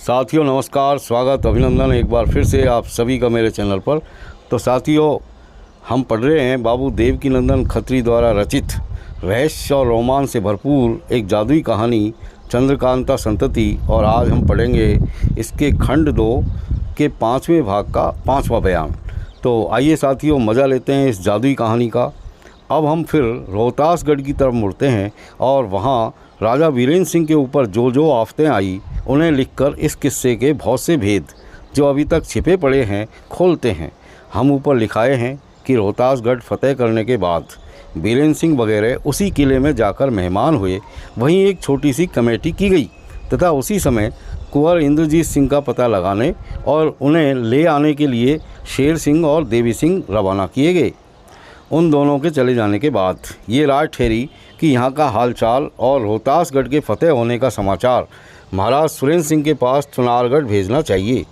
साथियों नमस्कार, स्वागत अभिनंदन एक बार फिर से आप सभी का मेरे चैनल पर। तो साथियों, हम पढ़ रहे हैं बाबू देवकीनंदन खत्री द्वारा रचित रहस्य और रोमांच से भरपूर एक जादुई कहानी चंद्रकांता संतति। और आज हम पढ़ेंगे इसके खंड 2 के 5वें भाग का 5वां बयान। तो आइए साथियों, मज़ा लेते हैं इस जादुई कहानी का। अब हम फिर रोहतासगढ़ की तरफ मुड़ते हैं और वहाँ राजा वीरेंद्र सिंह के ऊपर जो जो आफतें आई उन्हें लिखकर इस किस्से के बहुत से भेद जो अभी तक छिपे पड़े हैं खोलते हैं। हम ऊपर लिखाए हैं कि रोहतासगढ़ फतेह करने के बाद वीरेंद्र सिंह वगैरह उसी किले में जाकर मेहमान हुए। वहीं एक छोटी सी कमेटी की गई तथा उसी समय कुंवर इंद्रजीत सिंह का पता लगाने और उन्हें ले आने के लिए शेर सिंह और देवी सिंह रवाना किए गए। उन दोनों के चले जाने के बाद ये राय ठहरी कि यहाँ का हालचाल और रोहतासगढ़ के फतेह होने का समाचार महाराज सुरेंद्र सिंह के पास चुनारगढ़ भेजना चाहिए।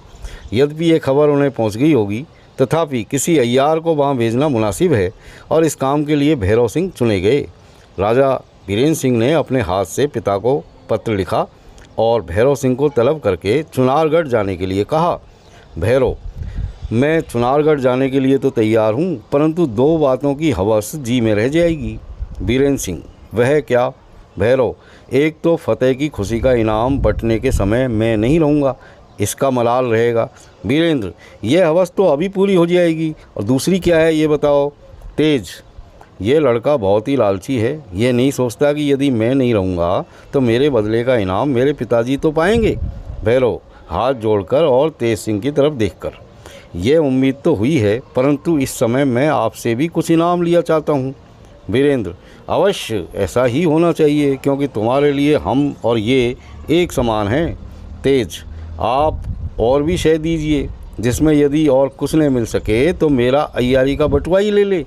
यद्यपि ये खबर उन्हें पहुँच गई होगी, तथापि किसी अय्यार को वहाँ भेजना मुनासिब है और इस काम के लिए भैरव सिंह चुने गए। राजा वीरेंद्र सिंह ने अपने हाथ से पिता को पत्र लिखा और भैरव सिंह को तलब करके चुनारगढ़ जाने के लिए कहा। भैरव, मैं चुनारगढ़ जाने के लिए तो तैयार हूँ, परंतु 2 बातों की हवस जी में रह जाएगी। वीरेंद्र सिंह, वह क्या? भैरव, एक तो फतेह की खुशी का इनाम बंटने के समय मैं नहीं रहूँगा, इसका मलाल रहेगा। वीरेंद्र, यह हवस तो अभी पूरी हो जाएगी। और दूसरी क्या है ये बताओ। तेज, ये लड़का बहुत ही लालची है। ये नहीं सोचता कि यदि मैं नहीं रहूँगा तो मेरे बदले का इनाम मेरे पिताजी तो पाएंगे। भैरव, हाथ जोड़कर और तेज सिंह की तरफ देखकर, यह उम्मीद तो हुई है, परंतु इस समय मैं आपसे भी कुछ इनाम लिया चाहता हूँ। वीरेंद्र, अवश्य ऐसा ही होना चाहिए, क्योंकि तुम्हारे लिए हम और ये एक समान हैं। तेज, आप और भी शय दीजिए, जिसमें यदि और कुछ नहीं मिल सके तो मेरा अय्यारी का बटुआ ही ले ले।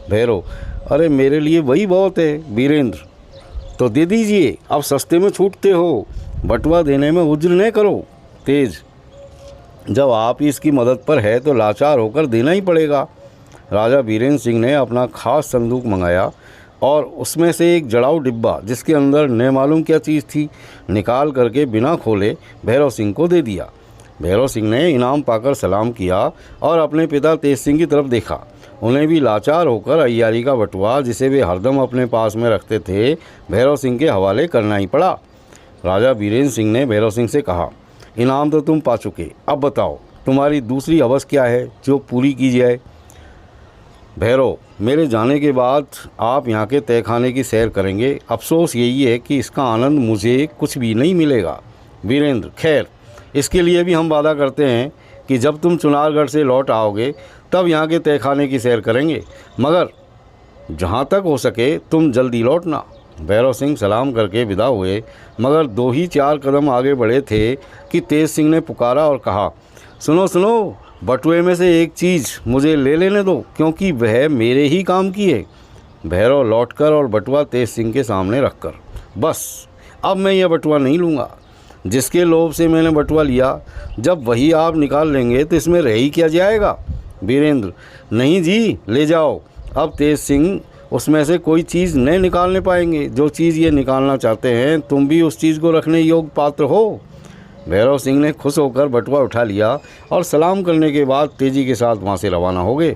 भैरव, अरे मेरे लिए वही बहुत है। वीरेंद्र, तो दे दीजिए, अब सस्ते में छूटते हो, बटुआ देने में उज्र न करो। तेज, जब आप इसकी मदद पर है तो लाचार होकर देना ही पड़ेगा। राजा वीरेंद्र सिंह ने अपना खास संदूक मंगाया और उसमें से एक जड़ाऊ डिब्बा, जिसके अंदर न मालूम क्या चीज़ थी, निकाल करके बिना खोले भैरव सिंह को दे दिया। भैरव सिंह ने इनाम पाकर सलाम किया और अपने पिता तेज सिंह की तरफ देखा। उन्हें भी लाचार होकर अय्यारी का बटुआ, जिसे वे हरदम अपने पास में रखते थे, भैरव सिंह के हवाले करना ही पड़ा। राजा वीरेंद्र सिंह ने भैरव सिंह से कहा, इनाम तो तुम पा चुके, अब बताओ तुम्हारी दूसरी हवस क्या है जो पूरी की जाए। भैरव, मेरे जाने के बाद आप यहाँ के तहखाने की सैर करेंगे। अफसोस यही है कि इसका आनंद मुझे कुछ भी नहीं मिलेगा। वीरेंद्र, खैर इसके लिए भी हम वादा करते हैं कि जब तुम चुनारगढ़ से लौट आओगे तब यहाँ के तहखाने की सैर करेंगे, मगर जहाँ तक हो सके तुम जल्दी लौटना। भैरव सिंह सलाम करके विदा हुए, मगर 2 ही 4 कदम आगे बढ़े थे कि तेज सिंह ने पुकारा और कहा, सुनो सुनो, बटुए में से एक चीज़ मुझे ले लेने दो, क्योंकि वह मेरे ही काम की है। भैरव लौटकर और बटुआ तेज सिंह के सामने रखकर, बस अब मैं यह बटुआ नहीं लूँगा। जिसके लोभ से मैंने बटुआ लिया, जब वही आप निकाल लेंगे तो इसमें रह ही क्या जाएगा। वीरेंद्र, नहीं जी, ले जाओ। अब तेज सिंह उसमें से कोई चीज़ नहीं निकालने पाएंगे। जो चीज़ ये निकालना चाहते हैं, तुम भी उस चीज़ को रखने योग्य पात्र हो। भैरव सिंह ने खुश होकर बटुआ उठा लिया और सलाम करने के बाद तेजी के साथ वहाँ से रवाना हो गए।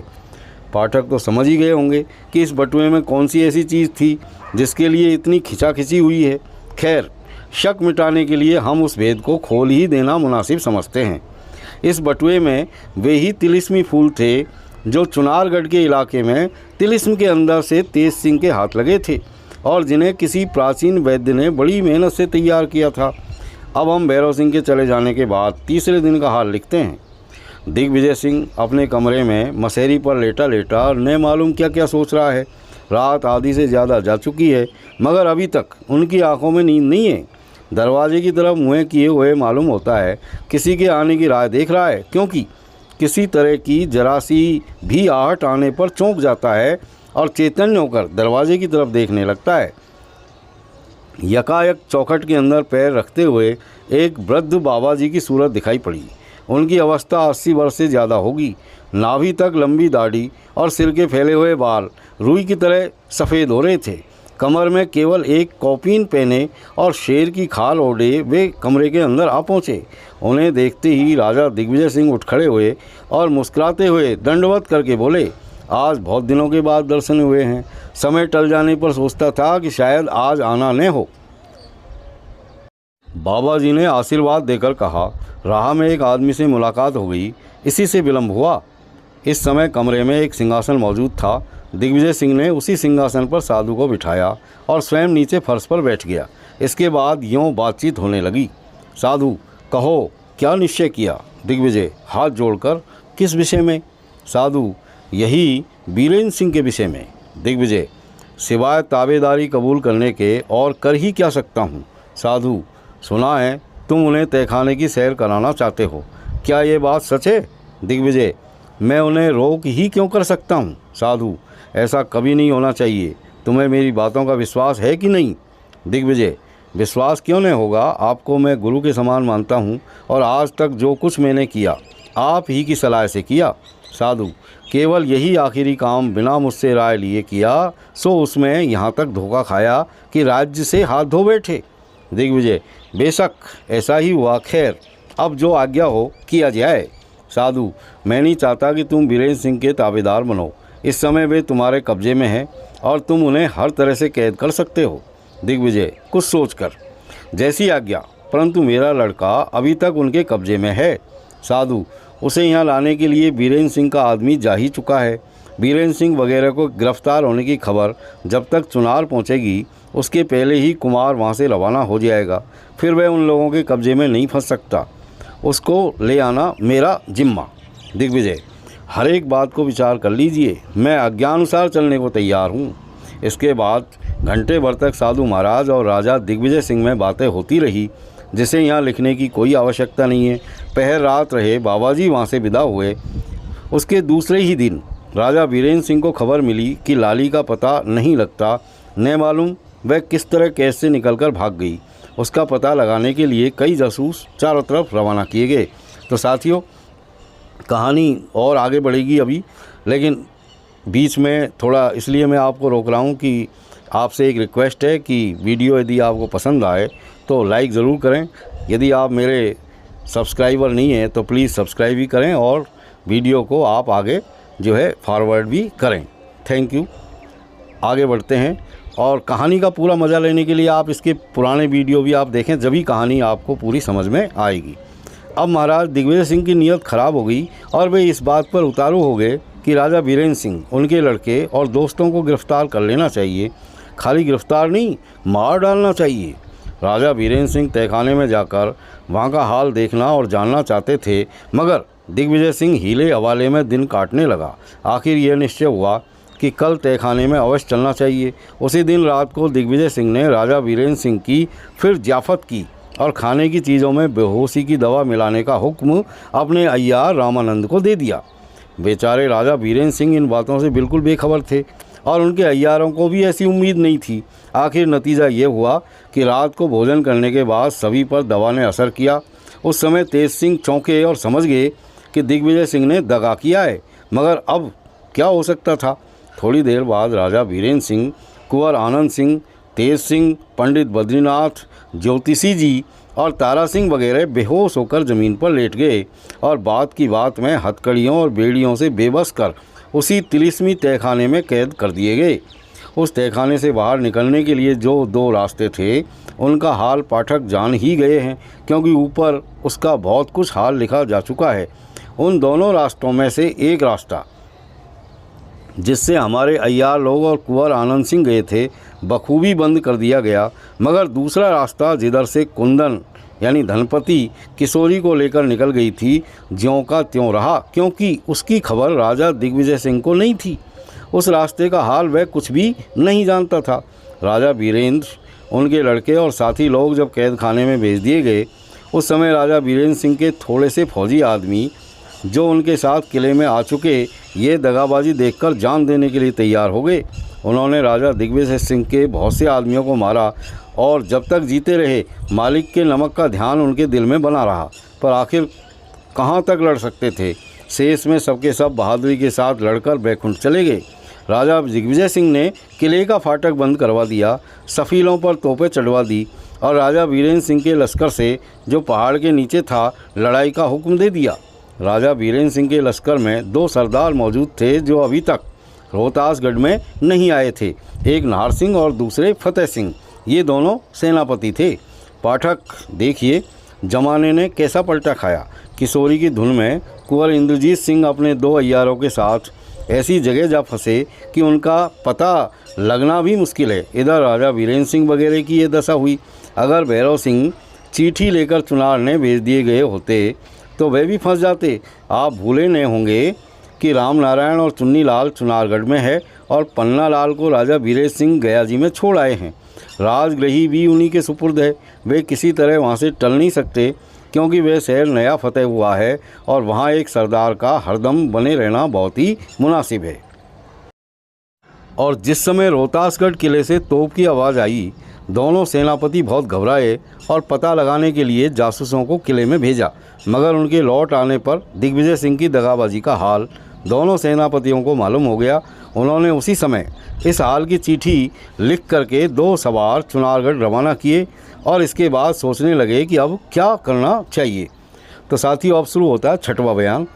पाठक तो समझ ही गए होंगे कि इस बटुए में कौन सी ऐसी चीज़ थी जिसके लिए इतनी खिंचाखिंची हुई है। खैर, शक मिटाने के लिए हम उस भेद को खोल ही देना मुनासिब समझते हैं। इस बटुए में वे ही तिलिस्मी फूल थे जो चुनारगढ़ के इलाके में तिलिस्म के अंदर से तेज सिंह के हाथ लगे थे और जिन्हें किसी प्राचीन वैद्य ने बड़ी मेहनत से तैयार किया था। अब हम भैरव सिंह के चले जाने के बाद तीसरे दिन का हाल लिखते हैं। दिग्विजय सिंह अपने कमरे में मसेरी पर लेटा लेटा न मालूम क्या क्या सोच रहा है। रात आधी से ज़्यादा जा चुकी है, मगर अभी तक उनकी आंखों में नींद नहीं है। दरवाजे की तरफ मुँह किए हुए मालूम होता है किसी के आने की राह देख रहा है, क्योंकि किसी तरह की जरा सी भी आहट आने पर चौंक जाता है और चैतन्य होकर दरवाजे की तरफ देखने लगता है। यकायक चौखट के अंदर पैर रखते हुए एक वृद्ध बाबा जी की सूरत दिखाई पड़ी। उनकी अवस्था 80 वर्ष से ज़्यादा होगी। नाभि तक लंबी दाढ़ी और सिर के फैले हुए बाल रुई की तरह सफ़ेद हो रहे थे। कमर में केवल एक कौपीन पहने और शेर की खाल ओढ़े वे कमरे के अंदर आ पहुँचे। उन्हें देखते ही राजा दिग्विजय सिंह उठ खड़े हुए और मुस्कुराते हुए दंडवत करके बोले, आज बहुत दिनों के बाद दर्शन हुए हैं। समय टल जाने पर सोचता था कि शायद आज आना न हो। बाबा जी ने आशीर्वाद देकर कहा, राह में एक आदमी से मुलाकात हो गई, इसी से विलम्ब हुआ। इस समय कमरे में एक सिंहासन मौजूद था। दिग्विजय सिंह ने उसी सिंहासन पर साधु को बिठाया और स्वयं नीचे फर्श पर बैठ गया। इसके बाद यूँ बातचीत होने लगी। साधु, कहो क्या निश्चय किया? दिग्विजय हाथ जोड़कर, किस विषय में? साधु, यही बीरेंद्र सिंह के विषय में। दिग्विजय, सिवाय ताबेदारी कबूल करने के और कर ही क्या सकता हूँ? साधु, सुना है तुम उन्हें तहखाने की सैर कराना चाहते हो, क्या ये बात सच है? दिग्विजय, मैं उन्हें रोक ही क्यों कर सकता हूँ? साधु, ऐसा कभी नहीं होना चाहिए। तुम्हें मेरी बातों का विश्वास है कि नहीं? दिग्विजय, विश्वास क्यों नहीं होगा? आपको मैं गुरु के समान मानता हूँ और आज तक जो कुछ मैंने किया आप ही की सलाह से किया। साधु, केवल यही आखिरी काम बिना मुझसे राय लिए किया, सो उसमें यहाँ तक धोखा खाया कि राज्य से हाथ धो बैठे। दिग्विजय, बेशक ऐसा ही हुआ। खैर, अब जो आज्ञा हो किया जाए। साधु, मैं नहीं चाहता कि तुम बीरेंद्र सिंह के ताबेदार बनो। इस समय वे तुम्हारे कब्जे में हैं और तुम उन्हें हर तरह से कैद कर सकते हो। दिग्विजय कुछ सोचकर, जैसी आज्ञा, परंतु मेरा लड़का अभी तक उनके कब्जे में है। साधु, उसे यहाँ लाने के लिए बीरेंद्र सिंह का आदमी जा ही चुका है। बीरेंद्र सिंह वगैरह को गिरफ्तार होने की खबर जब तक चुनार पहुँचेगी उसके पहले ही कुमार वहाँ से रवाना हो जाएगा। फिर वह उन लोगों के कब्जे में नहीं फंस सकता। उसको ले आना मेरा जिम्मा। दिग्विजय, हर एक बात को विचार कर लीजिए, मैं आज्ञानुसार चलने को तैयार हूँ। इसके बाद घंटे भर तक साधु महाराज और राजा दिग्विजय सिंह में बातें होती रही, जिसे यहाँ लिखने की कोई आवश्यकता नहीं है। पहर रात रहे बाबा जी वहाँ से विदा हुए। उसके दूसरे ही दिन राजा बीरेंद्र सिंह को खबर मिली कि लाली का पता नहीं लगता। न मालूम वह किस तरह कैसे से निकलकर भाग गई। उसका पता लगाने के लिए कई जासूस चारों तरफ रवाना किए गए। तो साथियों, कहानी और आगे बढ़ेगी अभी, लेकिन बीच में थोड़ा इसलिए मैं आपको रोक रहा हूँ कि आपसे एक रिक्वेस्ट है कि वीडियो यदि आपको पसंद आए तो लाइक ज़रूर करें। यदि आप मेरे सब्सक्राइबर नहीं हैं तो प्लीज़ सब्सक्राइब भी करें और वीडियो को आप आगे जो है फॉरवर्ड भी करें। Thank you. आगे बढ़ते हैं और कहानी का पूरा मज़ा लेने के लिए आप इसके पुराने वीडियो भी आप देखें, जब ही कहानी आपको पूरी समझ में आएगी। अब महाराज दिग्विजय सिंह की नीयत खराब हो गई और वे इस बात पर उतारू हो गए कि राजा बीरेंद्र सिंह, उनके लड़के और दोस्तों को गिरफ्तार कर लेना चाहिए। खाली गिरफ्तार नहीं, मार डालना चाहिए। राजा बीरेंद्र सिंह तहखाने में जाकर वहाँ का हाल देखना और जानना चाहते थे, मगर दिग्विजय सिंह हीले हवाले में दिन काटने लगा। आखिर यह निश्चय हुआ कि कल तहखाने में अवश्य चलना चाहिए। उसी दिन रात को दिग्विजय सिंह ने राजा बीरेंद्र सिंह की फिर ज़ियाफ़त की और खाने की चीज़ों में बेहोशी की दवा मिलाने का हुक्म अपने अय्यार रामानंद को दे दिया। बेचारे राजा बीरेंद्र सिंह इन बातों से बिल्कुल बेखबर थे और उनके अय्यारों को भी ऐसी उम्मीद नहीं थी। आखिर नतीजा ये हुआ कि रात को भोजन करने के बाद सभी पर दवा ने असर किया। उस समय तेज सिंह चौंके और समझ गए कि दिग्विजय सिंह ने दगा किया है, मगर अब क्या हो सकता था। थोड़ी देर बाद राजा बीरेंद्र सिंह, कुंवर आनंद सिंह, तेज सिंह, पंडित बद्रीनाथ, ज्योतिषी जी और तारा सिंह वगैरह बेहोश होकर ज़मीन पर लेट गए और बात की बात में हथकड़ियों और बेड़ियों से बेबस कर उसी तिलिस्मी तहखाने में कैद कर दिए गए। उस तहखाने से बाहर निकलने के लिए जो दो रास्ते थे उनका हाल पाठक जान ही गए हैं, क्योंकि ऊपर उसका बहुत कुछ हाल लिखा जा चुका है। उन दोनों रास्तों में से एक रास्ता जिससे हमारे अय्यार लोग और कुंवर आनंद सिंह गए थे बखूबी बंद कर दिया गया, मगर दूसरा रास्ता जिधर से कुंदन यानी धनपति किशोरी को लेकर निकल गई थी, ज्यों का त्यों रहा, क्योंकि उसकी खबर राजा दिग्विजय सिंह को नहीं थी। उस रास्ते का हाल वह कुछ भी नहीं जानता था। राजा बीरेंद्र, उनके लड़के और साथी लोग जब कैद खाने में भेज दिए गए, उस समय राजा बीरेंद्र सिंह के थोड़े से फौजी आदमी जो उनके साथ किले में आ चुके, ये दगाबाजी देखकर जान देने के लिए तैयार हो गए। उन्होंने राजा दिग्विजय सिंह के बहुत से आदमियों को मारा और जब तक जीते रहे मालिक के नमक का ध्यान उनके दिल में बना रहा, पर आखिर कहाँ तक लड़ सकते थे। शेष में सबके सब बहादुरी के साथ लड़कर बैकुंठ चले गए। राजा दिग्विजय सिंह ने किले का फाटक बंद करवा दिया, सफीलों पर तोपें चढ़वा दी और राजा वीरेंद्र सिंह के लश्कर से, जो पहाड़ के नीचे था, लड़ाई का हुक्म दे दिया। राजा वीरेंद्र सिंह के लश्कर में 2 सरदार मौजूद थे जो अभी तक रोहतासगढ़ में नहीं आए थे, एक नाहर सिंह और दूसरे फतेह सिंह। ये दोनों सेनापति थे। पाठक देखिए जमाने ने कैसा पलटा खाया। किशोरी की धुन में कुंवर इंद्रजीत सिंह अपने 2 अय्यारों के साथ ऐसी जगह जा फंसे कि उनका पता लगना भी मुश्किल है। इधर राजा वीरेंद्र सिंह वगैरह की ये दशा हुई। अगर भैरव सिंह चिट्ठी लेकर चुनार ने भेज दिए गए होते तो वे भी फंस जाते। आप भूले नहीं होंगे कि राम नारायण और चुन्नी लाल चुनारगढ़ में है और पन्ना लाल को राजा वीरेंद्र सिंह गया जी में छोड़ आए हैं। राजगृही भी उन्हीं के सुपुर्द है। वे किसी तरह वहाँ से टल नहीं सकते, क्योंकि वह शहर नया फतेह हुआ है और वहाँ एक सरदार का हरदम बने रहना बहुत ही मुनासिब है। और जिस समय रोहतासगढ़ किले से तोप की आवाज़ आई, दोनों सेनापति बहुत घबराए और पता लगाने के लिए जासूसों को किले में भेजा, मगर उनके लौट आने पर दिग्विजय सिंह की दगाबाजी का हाल दोनों सेनापतियों को मालूम हो गया। उन्होंने उसी समय इस हाल की चिट्ठी लिख करके 2 सवार चुनारगढ़ रवाना किए और इसके बाद सोचने लगे कि अब क्या करना चाहिए। तो साथियों, अब शुरू होता है 6वां बयान।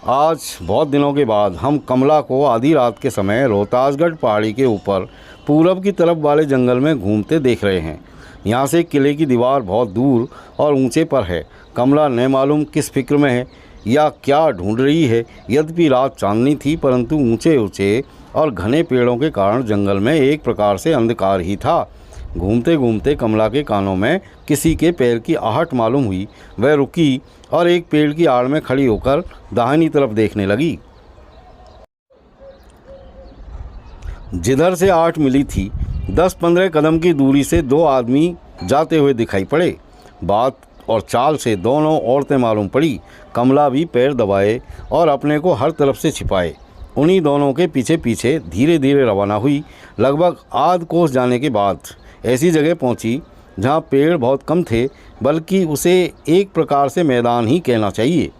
आज बहुत दिनों के बाद हम कमला को आधी रात के समय रोहतासगढ़ पहाड़ी के ऊपर पूरब की तरफ वाले जंगल में घूमते देख रहे हैं। यहाँ से किले की दीवार बहुत दूर और ऊंचे पर है। कमला न मालूम किस फिक्र में है या क्या ढूंढ रही है। यद्यपि रात चांदनी थी, परंतु ऊंचे ऊंचे और घने पेड़ों के कारण जंगल में एक प्रकार से अंधकार ही था। घूमते घूमते कमला के कानों में किसी के पैर की आहट मालूम हुई। वह रुकी और एक पेड़ की आड़ में खड़ी होकर दाहिनी तरफ देखने लगी। जिधर से आहट मिली थी, 10-15 कदम की दूरी से 2 आदमी जाते हुए दिखाई पड़े। बात और चाल से दोनों औरतें मालूम पड़ी। कमला भी पैर दबाए और अपने को हर तरफ से छिपाए उन्हीं दोनों के पीछे पीछे धीरे धीरे रवाना हुई। लगभग आध कोस जाने के बाद ऐसी जगह पहुंची जहां पेड़ बहुत कम थे, बल्कि उसे एक प्रकार से मैदान ही कहना चाहिए।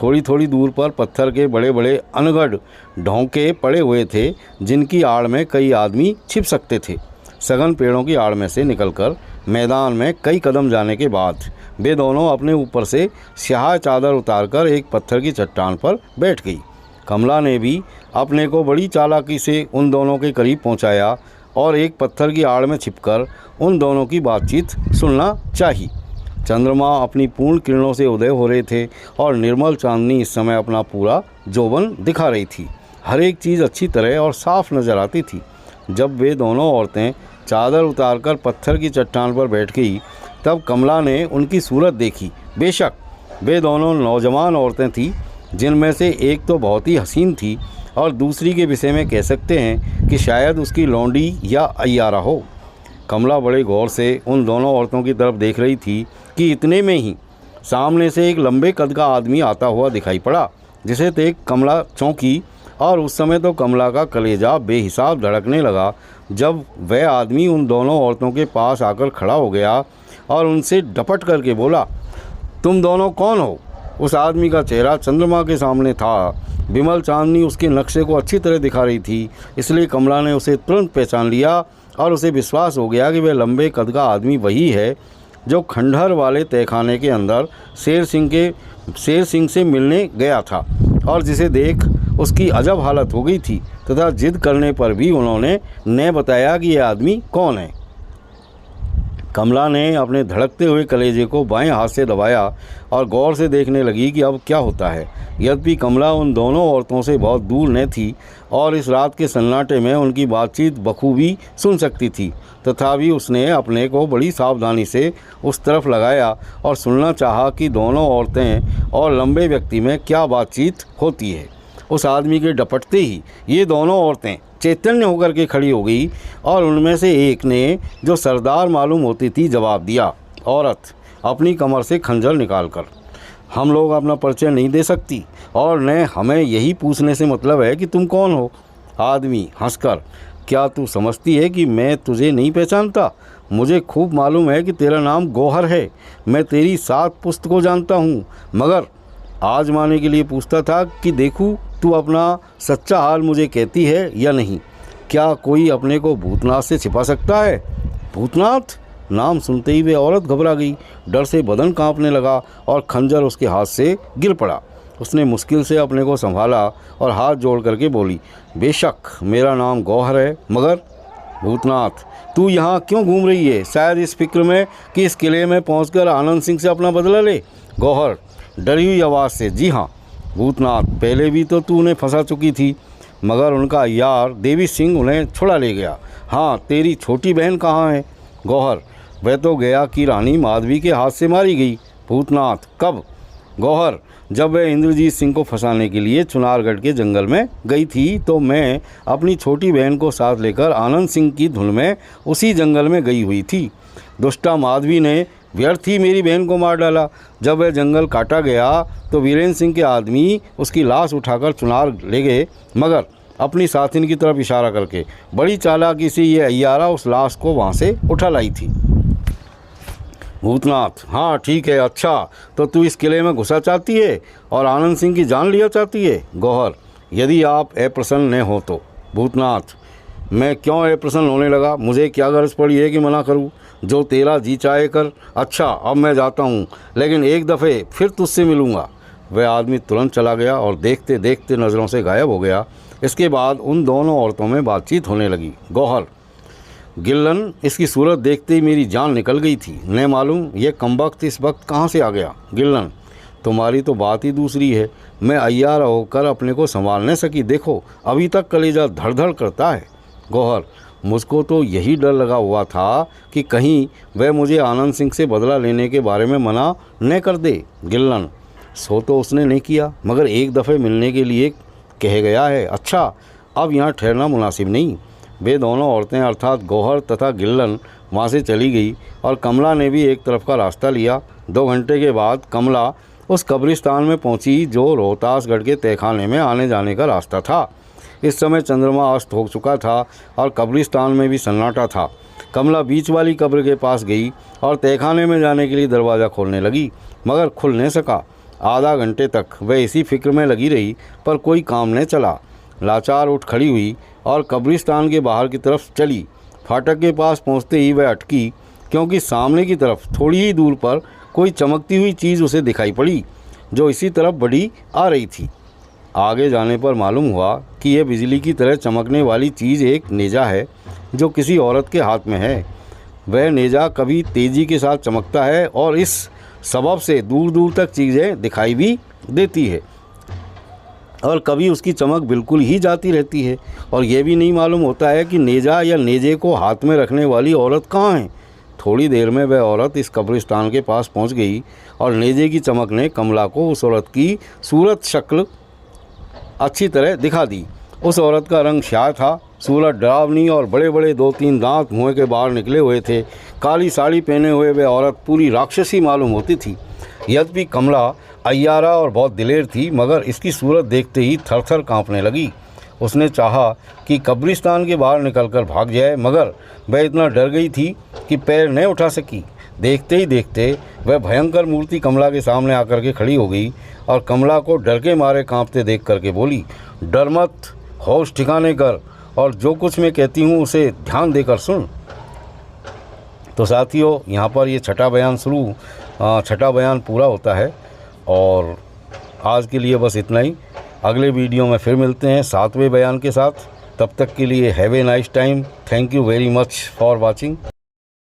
थोड़ी थोड़ी दूर पर पत्थर के बड़े बड़े अनगढ़ ढोंके पड़े हुए थे, जिनकी आड़ में कई आदमी छिप सकते थे। सघन पेड़ों की आड़ में से निकलकर मैदान में कई कदम जाने के बाद वे दोनों अपने ऊपर से स्याह चादर उतारकर एक पत्थर की चट्टान पर बैठ गई। कमला ने भी अपने को बड़ी चालाकी से उन दोनों के करीब पहुंचाया और एक पत्थर की आड़ में छिपकर उन दोनों की बातचीत सुनना चाहिए। चंद्रमा अपनी पूर्ण किरणों से उदय हो रहे थे और निर्मल चांदनी इस समय अपना पूरा यौवन दिखा रही थी। हर एक चीज़ अच्छी तरह और साफ नज़र आती थी। जब वे दोनों औरतें चादर उतारकर पत्थर की चट्टान पर बैठ गई, तब कमला ने उनकी सूरत देखी। बेशक वे दोनों नौजवान औरतें थीं, जिनमें से एक तो बहुत ही हसीन थी और दूसरी के विषय में कह सकते हैं कि शायद उसकी लौंडी या अय्यारा हो। कमला बड़े गौर से उन दोनों औरतों की तरफ देख रही थी कि इतने में ही सामने से एक लंबे कद का आदमी आता हुआ दिखाई पड़ा, जिसे देख कमला चौंकी और उस समय तो कमला का कलेजा बेहिसाब धड़कने लगा जब वह आदमी उन दोनों औरतों के पास आकर खड़ा हो गया और उनसे डपट करके बोला, तुम दोनों कौन हो? उस आदमी का चेहरा चंद्रमा के सामने था। विमल चांदनी उसके नक्शे को अच्छी तरह दिखा रही थी, इसलिए कमला ने उसे तुरंत पहचान लिया और उसे विश्वास हो गया कि वह लंबे कद का आदमी वही है जो खंडहर वाले तहखाने के अंदर शेर सिंह से मिलने गया था और जिसे देख उसकी अजब हालत हो गई थी तथा जिद करने पर भी उन्होंने न बताया कि यह आदमी कौन है। कमला ने अपने धड़कते हुए कलेजे को बाएं हाथ से दबाया और गौर से देखने लगी कि अब क्या होता है। यद्यपि कमला उन दोनों औरतों से बहुत दूर न थी और इस रात के सन्नाटे में उनकी बातचीत बखूबी सुन सकती थी, तथापि उसने अपने को बड़ी सावधानी से उस तरफ लगाया और सुनना चाहा कि दोनों औरतें और लंबे व्यक्ति में क्या बातचीत होती है। उस आदमी के डपटते ही ये दोनों औरतें चैतन्य होकर के खड़ी हो गई और उनमें से एक ने, जो सरदार मालूम होती थी, जवाब दिया। औरत अपनी कमर से खंजर निकालकर, हम लोग अपना परिचय नहीं दे सकती और न हमें यही पूछने से मतलब है कि तुम कौन हो। आदमी हंसकर, क्या तू समझती है कि मैं तुझे नहीं पहचानता? मुझे खूब मालूम है कि तेरा नाम गौहर है। मैं तेरी 7 पुश्त को जानता हूँ, मगर आजमाने के लिए पूछता था कि देखूँ तू अपना सच्चा हाल मुझे कहती है या नहीं। क्या कोई अपने को भूतनाथ से छिपा सकता है? भूतनाथ नाम सुनते ही वे औरत घबरा गई, डर से बदन कांपने लगा और खंजर उसके हाथ से गिर पड़ा। उसने मुश्किल से अपने को संभाला और हाथ जोड़ करके बोली, बेशक मेरा नाम गौहर है, मगर भूतनाथ तू यहाँ क्यों घूम रही है? शायद इस फिक्र में कि इस किले में पहुंचकर आनंद सिंह से अपना बदला ले। गौहर डरी हुई आवाज़ से, जी हाँ भूतनाथ, पहले भी तो तू उन्हें फंसा चुकी थी, मगर उनका यार देवी सिंह उन्हें छुड़ा ले गया। हाँ, तेरी छोटी बहन कहाँ है? गौहर वह तो गया कि रानी माधवी के हाथ से मारी गई। भूतनाथ कब? गौहर जब वह इंद्रजीत सिंह को फंसाने के लिए चुनारगढ़ के जंगल में गई थी तो मैं अपनी छोटी बहन को साथ लेकर आनंद सिंह की धुन में उसी जंगल में गई हुई थी। दुष्टा माधवी ने व्यर्थ ही मेरी बहन को मार डाला। जब वह जंगल काटा गया तो वीरेंद्र सिंह के आदमी उसकी लाश उठाकर चुनार ले गए, मगर अपनी साथिन की तरफ इशारा करके बड़ी चालाकी से ये अय्यारा उस लाश को वहाँ से उठा लाई थी। भूतनाथ हाँ ठीक है, अच्छा तो तू इस किले में घुसा चाहती है और आनंद सिंह की जान लिया चाहती है? गौहर यदि आप अप्रसन्न न हो तो। भूतनाथ मैं क्यों अप्रसन्न होने लगा? मुझे क्या गरज पड़ी है कि मना करूं? जो तेरा जी चाहे कर। अच्छा अब मैं जाता हूं, लेकिन एक दफ़े फिर तुझसे मिलूंगा। वह आदमी तुरंत चला गया और देखते देखते नज़रों से गायब हो गया। इसके बाद उन दोनों औरतों में बातचीत होने लगी। गौहर गिल्लन इसकी सूरत देखते ही मेरी जान निकल गई थी, न मालूम ये कमबख्त इस वक्त कहाँ से आ गया। गिल्लन तुम्हारी तो बात ही दूसरी है, मैं अय्यार होकर अपने को संभाल नहीं सकी, देखो अभी तक कलेजा धड़ धड़ करता है। गौहर मुझको तो यही डर लगा हुआ था कि कहीं वह मुझे आनंद सिंह से बदला लेने के बारे में मना न कर दे। गिल्लन सो तो उसने नहीं किया, मगर एक दफ़े मिलने के लिए कह गया है। अच्छा अब यहाँ ठहरना मुनासिब नहीं। वे दोनों औरतें अर्थात गौहर तथा गिल्लन वहाँ से चली गई और कमला ने भी एक तरफ का रास्ता लिया। 2 घंटे के बाद कमला उस कब्रिस्तान में पहुँची जो रोहतासगढ़ के तहखाने में आने जाने का रास्ता था। इस समय चंद्रमा अस्त हो चुका था और कब्रिस्तान में भी सन्नाटा था। कमला बीच वाली कब्र के पास गई और तहखाने में जाने के लिए दरवाज़ा खोलने लगी, मगर खुल नहीं सका। आधा घंटे तक वह इसी फिक्र में लगी रही, पर कोई काम नहीं चला। लाचार उठ खड़ी हुई और कब्रिस्तान के बाहर की तरफ चली। फाटक के पास पहुंचते ही वह अटकी, क्योंकि सामने की तरफ थोड़ी ही दूर पर कोई चमकती हुई चीज़ उसे दिखाई पड़ी जो इसी तरफ बढ़ी आ रही थी। आगे जाने पर मालूम हुआ कि यह बिजली की तरह चमकने वाली चीज़ एक नेजा है जो किसी औरत के हाथ में है। वह नेजा कभी तेज़ी के साथ चमकता है और इस सबब से दूर दूर तक चीज़ें दिखाई भी देती है, और कभी उसकी चमक बिल्कुल ही जाती रहती है, और यह भी नहीं मालूम होता है कि नेजा या नेजे को हाथ में रखने वाली औरत कहाँ है। थोड़ी देर में वह औरत इस कब्रिस्तान के पास पहुंच गई और नेजे की चमक ने कमला को उस औरत की सूरत शक्ल अच्छी तरह दिखा दी। उस औरत का रंग स्याह था, सूरत डरावनी और बड़े बड़े 2-3 दांत मुँह के बाहर निकले हुए थे। काली साड़ी पहने हुए वह औरत पूरी राक्षसी मालूम होती थी। यद्यपि कमला अय्यारा और बहुत दिलेर थी, मगर इसकी सूरत देखते ही थर थर काँपने लगी। उसने चाहा कि कब्रिस्तान के बाहर निकलकर भाग जाए, मगर वह इतना डर गई थी कि पैर नहीं उठा सकी। देखते ही देखते वह भयंकर मूर्ति कमला के सामने आकर के खड़ी हो गई और कमला को डर के मारे काँपते देख करके बोली, डर मत, होश ठिकाने कर और जो कुछ मैं कहती हूँ उसे ध्यान देकर सुन। तो साथियों, यहाँ पर ये छठा बयान पूरा होता है और आज के लिए बस इतना ही। अगले वीडियो में फिर मिलते हैं 7वें बयान के साथ। तब तक के लिए have a nice time. Thank you very much for watching.